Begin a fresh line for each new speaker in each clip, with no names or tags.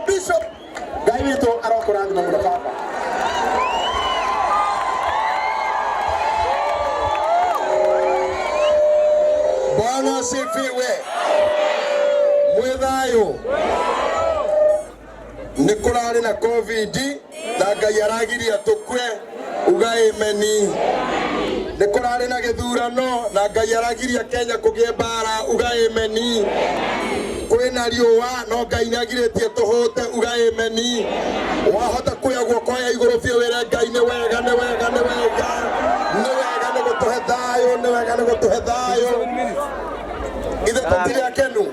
Bishop Gaito Arokorang na muna papa. Bwana sifiwe. Mwethayo nikurari na COVID na Ngai aragiria tukwe uga imeni. Nikurari na githurano na Ngai aragiria Kenya kugie bara uga imeni. Kwina riua no Ngai nagiritie tuhote uga imeni. Wahota kuya guoko ya iguru biu wire Ngai ni wega ni wega ni wega ni wega ni gutuhe thayo ni wega ni gutuhe thayo. Ithe tutire akenu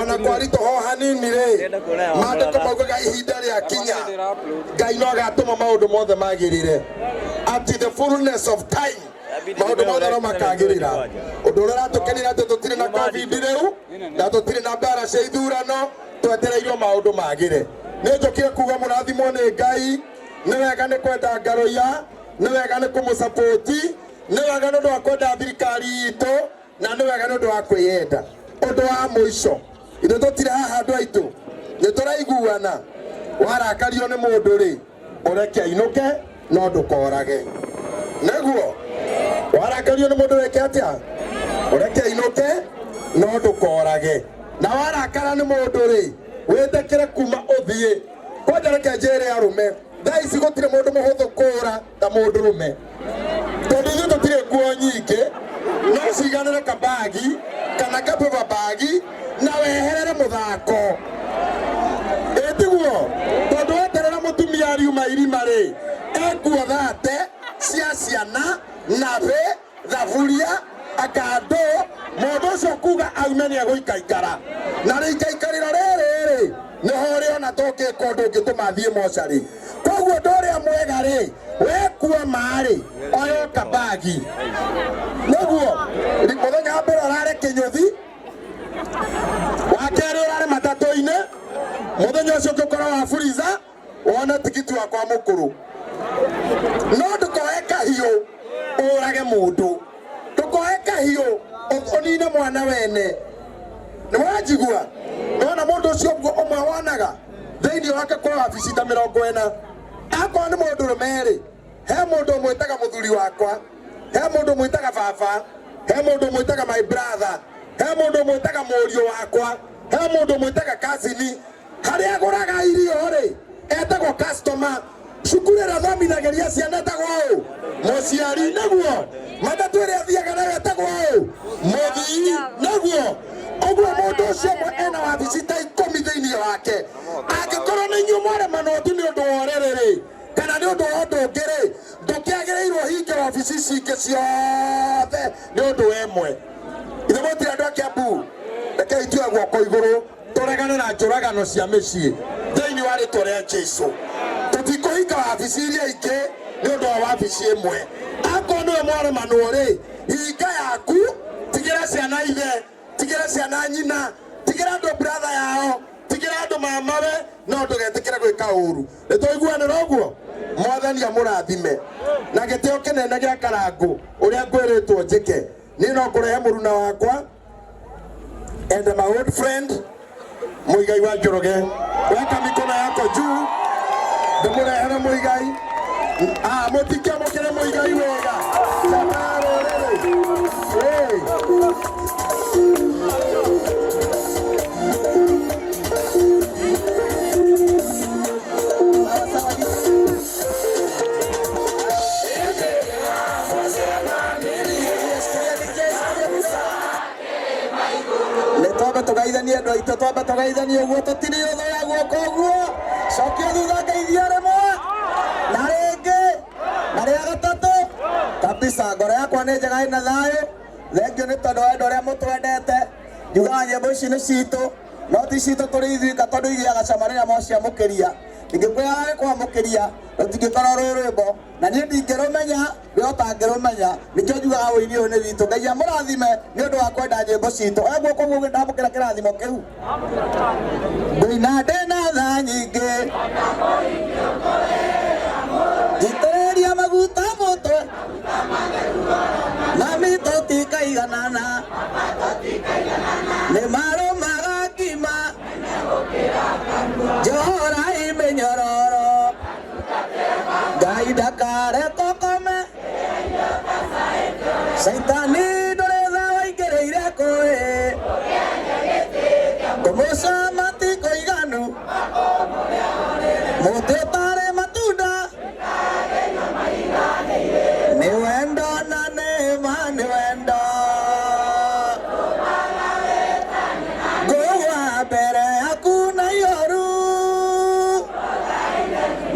ona kwarito ho hanini ri mandiko maugaga ihinda ria kinya Ngai no agatuma maundu mothe magirire at the fullness of time. Maundu mothe no makagirira undu uria ratukenira ati tutire na COVID riu na tutire na mbara cia ithurano twetereirwo maundu magire. Ni njokire kuga murathimwo ni Ngai ni wega ni kwenda ngaroia ni wega ni kumusupport ni wega ni undu wa kwenda thirikari itu na ni wega ni undu wa kwiyenda. Undu wa muico ithe tutire haha andu aitu ni turaiguana warakario ni mundu ri ureke ainuke no ndukorage neguo warakario ni mundu reke atia ureke ainuke no ndukorage na warakara ni mundu ri witekere kuma uthie kwanja reke njere arume thaici gutire mundu muhuthu kura ta mundu rume tondu ithuĩ tutire nguo nyingĩ no ciganĩre kabagi kana kabeba bagi na weherere muthako etiguo tondu weterera mutumia ariuma irima ri nguo thate cia ciana nabe thaburia akando mundu ucio kuga aume ni eguikaikara na riikaikariro riri niho ri ona tokika undu ungituma thie mochari koguo ndoria mwega ri wekua mari oyo kabagi neguo muthenya mbere urare kinyuthi wakeri urare matatu-ini muthenya ucio ukikora wa furiza wone tikiti wa kwa mukuru no ndukoe kahiu urage mundu ndukoe kahiu unine mwana wene ni wajigua nona mundu ucio umwe wonaga thiini wake kwa wabici ta 40 akwa ni mundu rumeri he mundu mwitaga muthuri wakwa he mundu mwitaga baba he mundu mwitaga my brother he mundu mwitaga murio wakwa he mundu mwitaga cousin hari aguraga irio ri etagwo customer cukuru ĩrĩa thomithageria ciana etagwo ũũ mũciari naguo matatu ĩrĩa athiaga nayo etagwo ũũ mũthii naguo ũguo mũndũ ũcio ũmwe ena wabici ta 10 thĩinĩ wake angĩkorwo nĩ inyuĩ mwaremano tu nĩ ũndũ wa ũrĩrĩ kana nĩ ũndũ wa ũndũ ũngĩ rĩ ndũkĩagĩrĩirwo hinge wabici cingĩ ciothe nĩ ũndũ wemwe ithe mũtire andũ a Kiambu rekei tue guoko igũrũ tũregane na njũragano cia mĩciĩ thĩinĩ wa rĩtwa rĩa Jesũ tutikuhinga wabici iria ingĩ nĩ ũndũ wa wabici ĩmwe akorwo nĩwe mwaremano rĩ hinga yaku tigĩra ciana ithe tigĩra ciana nyina tigĩra andũ brother yao tigĩra andũ mamawe no ndũgetĩkĩre gwĩka ũru nĩ tũiguanĩra ũguo mwathani amũrathime na gĩtĩo kĩnene gĩa Karangũ ũrĩa ngwĩrĩtwo njĩke niĩ no kũrehe mũruna wakwa and my old friend Muigai wa Njoroge weka mikono yako juu ndĩmũrehere Muigai mũtikĩamũkĩre Muigai wega tugaithanie andũ aitũ twamba tugaithanie ũguo tũtirĩ ũthũ guoko ũguo cokia thutha ngeithia rĩmwe na rĩngĩ na rĩa gatatũ kabisa ngoro yakwa nĩ njega ĩna thayũ thengio nĩ tondũ wendo ũrĩa mũtwendete njugaga nyĩmbo ici nĩ citũ no ti citũ tũrĩ ithuĩka tondũ igĩaga cama rĩrĩa mwaciamũkĩria ingĩkwĩra kwamũkĩria rũtingĩkorwo rwĩ rwĩmbo na niĩ ndingĩrũmenya we ũtangĩrũmenya nĩkĩo njugaga wĩini ũyũ nĩ witũ Ngai amũrathime nĩ ũndũ wa kwenda nyĩmbo citũ guoko guo ndamũkĩra kĩrathimo kĩu ngũina ndĩna tha nyingĩ itĩrĩria maguta mũtwe mami tũtikaigua
tutiganana ne maro magakima johora imenyororo gaida kare kokome saitani doreza waigereire koe komosa mati koiganu mote tare matuda ne wendo na ne man wendo goa bere akuna yoru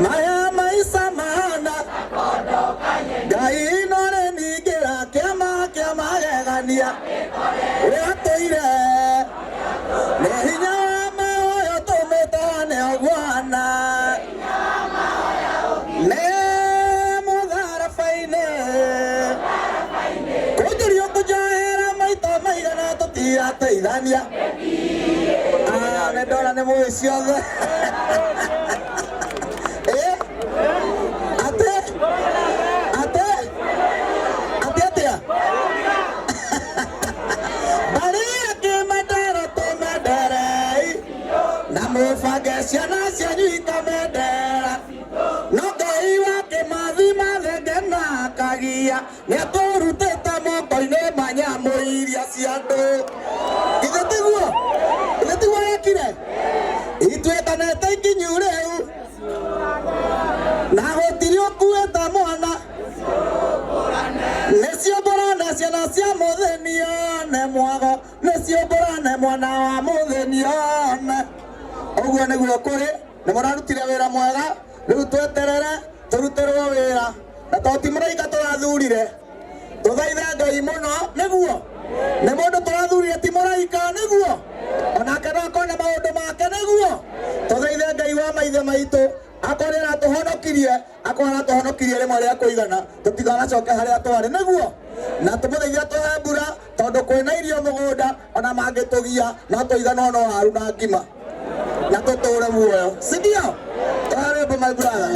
maya maisa mana gai nore nigera kema gania atoire ne hinya ma yo tometa ne agwana ne mudara faine kojorio kujahera maita maigana totia teidania ne dora ne muisioga Siana sianita medera no gaiwa ke madima de gena kagia ne toru teta mo koine manya moiria siando iletigwa yakire itweta na taiki nyureu na gotirio kueta mwana nesio borana siana sia modhenio ne mwago nesio borana mwana wa modhenio oguo niguo kuri ni murarutire wira mwega riu tweterere turutirwo wira na toti muraika turathurire tuthaithe Ngai muno niguo ni mundu turathurire ti muraika niguo onake no akone maundu make niguo tuthaithe Ngai wa maithe maitu akorera tuhonokirie akorera tuhonokirie rimwe ria kuigana tutiganacoke haria twari niguo na tumuthaithie tuhe mbura tondu kwina irio mugunda ona mangitugia no tuigana no haru na ngima na tuture muoyo sindio karibu my brother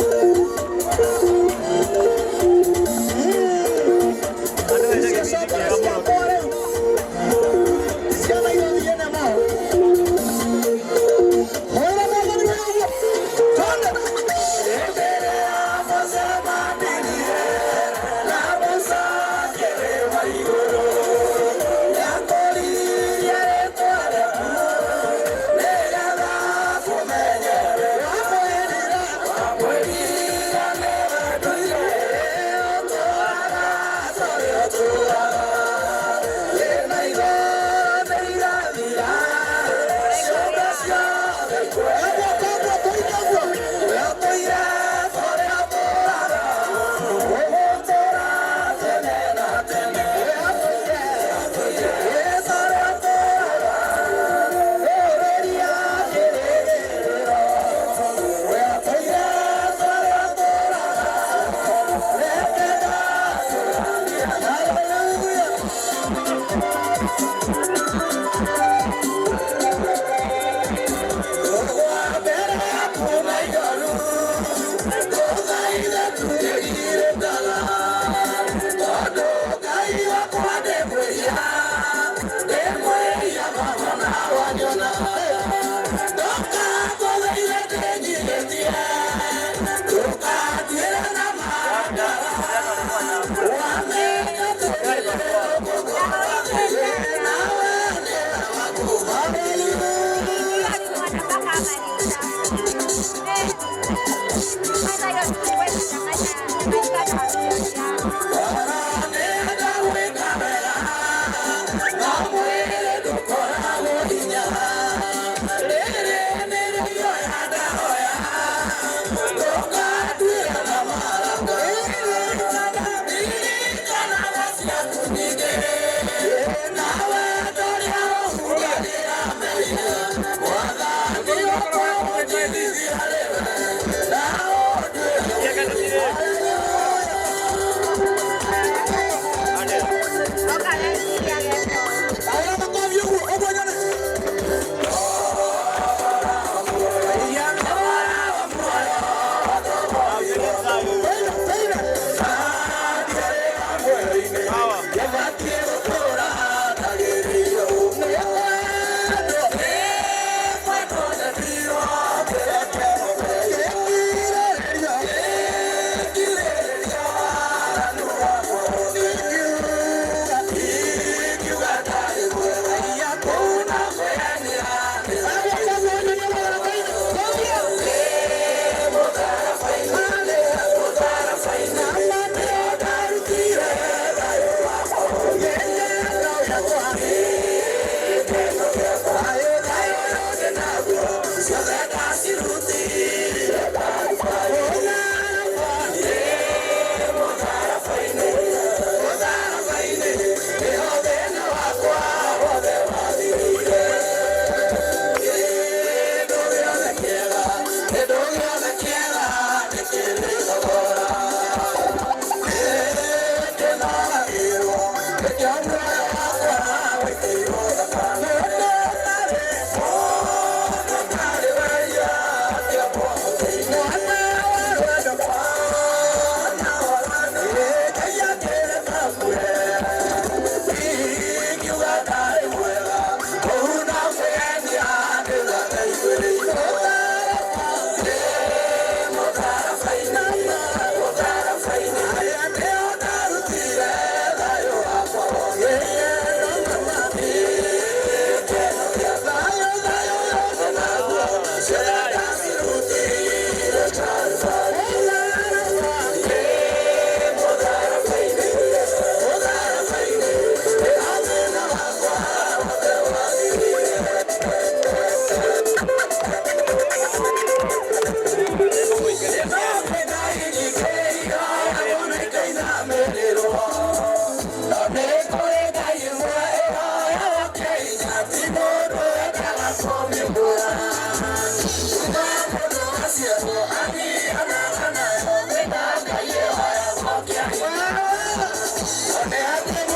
Yeah.